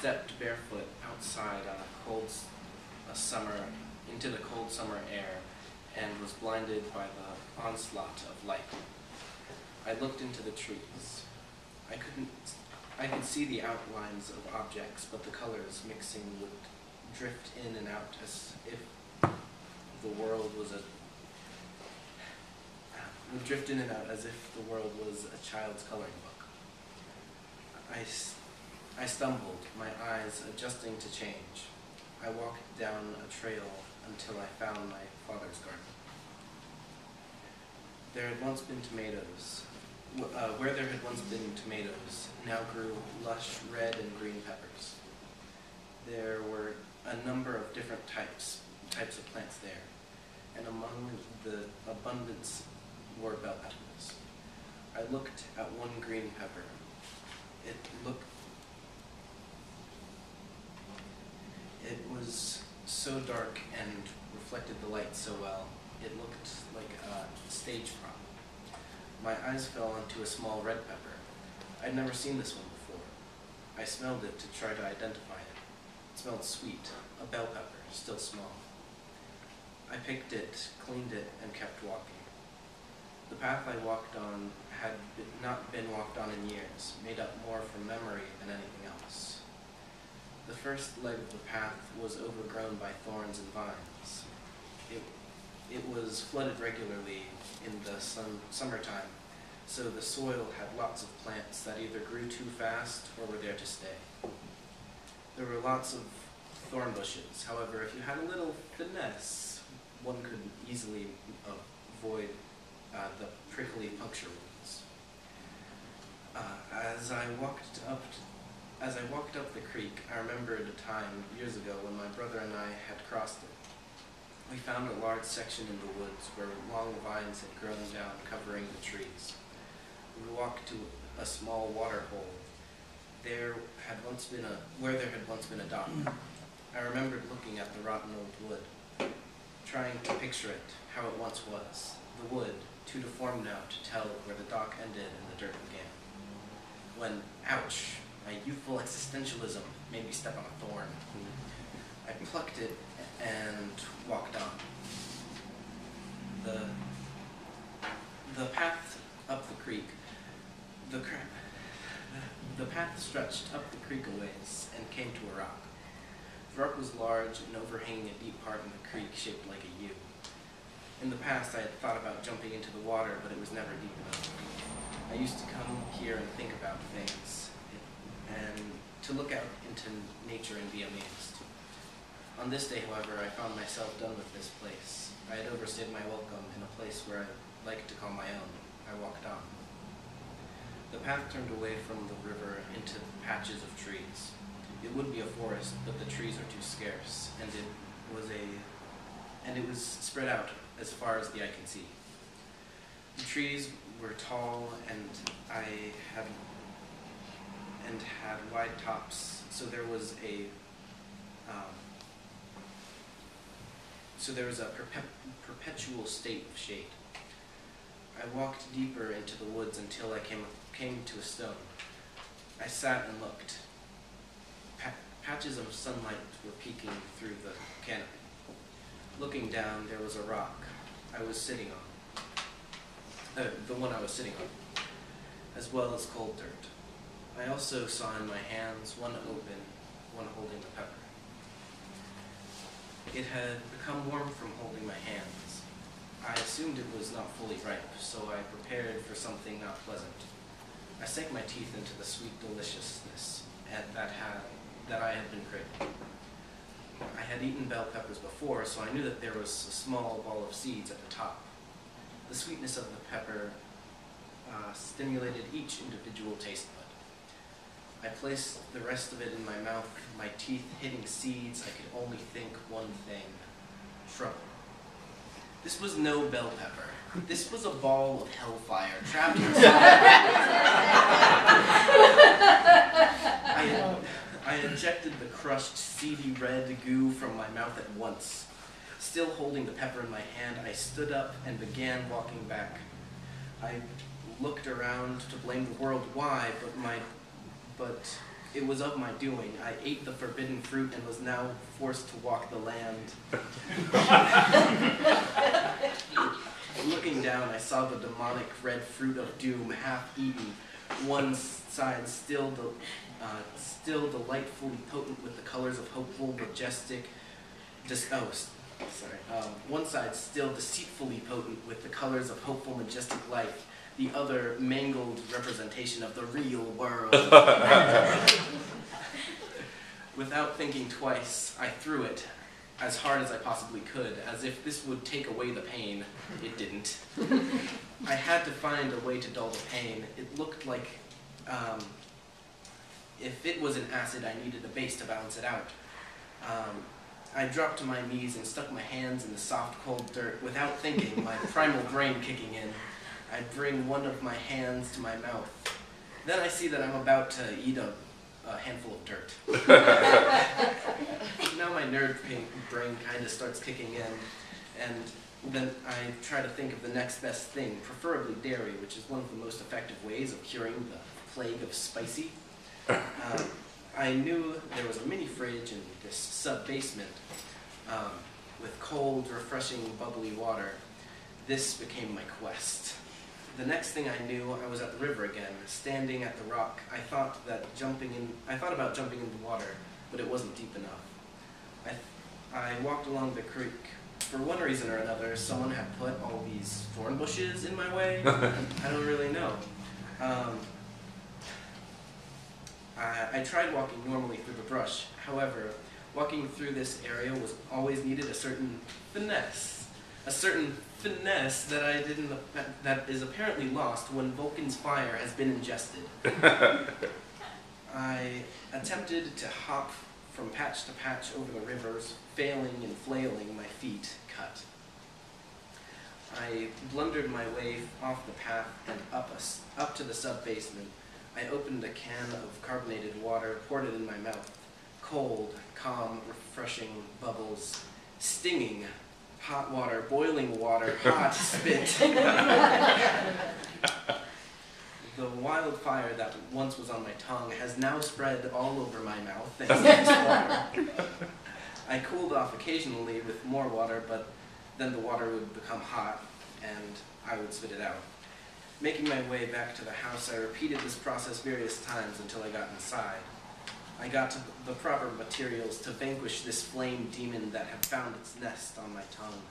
stepped barefoot outside on into the cold summer air, and was blinded by the onslaught of light. I looked into the trees. I could see the outlines of objects, but the colors mixing would drift in and out as if the world was a child's coloring book. I stumbled, my eyes adjusting to change. I walked down a trail until I found my father's garden. There had once been tomatoes. Where there had once been tomatoes, now grew lush red and green peppers. There were a number of different types of plants there, and among the abundance were bell peppers. I looked at one green pepper. It was so dark and reflected the light so well, it looked like a stage prop. My eyes fell onto a small red pepper. I'd never seen this one before. I smelled it to try to identify it. It smelled sweet, a bell pepper, still small. I picked it, cleaned it, and kept walking. The path I walked on had not been walked on in years, made up more from memory than anything else. The first leg of the path was overgrown by thorns and vines. It was flooded regularly in the summertime, so the soil had lots of plants that either grew too fast or were there to stay. There were lots of thorn bushes. However, if you had a little finesse, one could easily avoid the prickly puncture wounds. As I walked up the creek, I remembered a time years ago when my brother and I had crossed it. We found a large section in the woods where long vines had grown down, covering the trees. We walked to a small water hole. Where there had once been a dock. I remembered looking at the rotten old wood, trying to picture it, how it once was. The wood, too deformed now to tell where the dock ended and the dirt began. When, ouch, my youthful existentialism made me step on a thorn. I plucked it and walked on. The path up the creek, the path stretched up the creek a ways and came to a rock. The rock was large and overhanging a deep part in the creek shaped like a U. In the past, I had thought about jumping into the water, but it was never deep enough. I used to come here and think about things, and to look out into nature and be amazed. On this day, however, I found myself done with this place. I had overstayed my welcome in a place where I liked to call my own. I walked on. The path turned away from the river into patches of trees. It would be a forest, but the trees are too scarce, and it was spread out as far as the eye can see. The trees were tall and had wide tops, so there was a perpetual state of shade. I walked deeper into the woods until I came to a stone. I sat and looked. Patches of sunlight were peeking through the canopy. Looking down, there was a rock I was sitting on, the one I was sitting on, as well as cold dirt. I also saw in my hands, one open, one holding the pepper. It had become warm from holding my hands. I assumed it was not fully ripe, so I prepared for something not pleasant. I sank my teeth into the sweet deliciousness that I had been craving. I had eaten bell peppers before, so I knew that there was a small ball of seeds at the top. The sweetness of the pepper stimulated each individual taste bud. I placed the rest of it in my mouth, my teeth hitting seeds. I could only think one thing: trouble. This was no bell pepper. This was a ball of hellfire trapped inside. I ejected the crushed, seedy red goo from my mouth at once. Still holding the pepper in my hand, I stood up and began walking back. I looked around to blame the world why, but It was of my doing. I ate the forbidden fruit and was now forced to walk the land. Looking down, I saw the demonic red fruit of doom, half eaten, one side still delightfully potent with the colors of hopeful, majestic, one side still deceitfully potent with the colors of hopeful, majestic life, the other mangled representation of the real world. Without thinking twice, I threw it as hard as I possibly could, as if this would take away the pain. It didn't. I had to find a way to dull the pain. It looked like if it was an acid, I needed a base to balance it out. I dropped to my knees and stuck my hands in the soft, cold dirt. Without thinking, my primal brain kicking in, I bring one of my hands to my mouth. Then I see that I'm about to eat a handful of dirt. Now my nerd brain kind of starts kicking in, and then I try to think of the next best thing, preferably dairy, which is one of the most effective ways of curing the plague of spicy. I knew there was a mini fridge in this sub-basement with cold, refreshing, bubbly water. This became my quest. The next thing I knew, I was at the river again, standing at the rock. I thought about jumping in the water, but it wasn't deep enough. I walked along the creek. For one reason or another, someone had put all these thorn bushes in my way. I don't really know. I tried walking normally through the brush. However, walking through this area was always needed a certain finesse. A certain finesse that is apparently lost when Vulcan's fire has been ingested. I attempted to hop from patch to patch over the rivers, failing and flailing, my feet cut. I blundered my way off the path and up to the sub-basement. I opened a can of carbonated water, poured it in my mouth. Cold, calm, refreshing bubbles, stinging, hot water, boiling water, hot spit. The wildfire that once was on my tongue has now spread all over my mouth thanks to this water. I cooled off occasionally with more water, but then the water would become hot and I would spit it out. Making my way back to the house, I repeated this process various times until I got inside. I got to the proper materials to vanquish this flame demon that had found its nest on my tongue.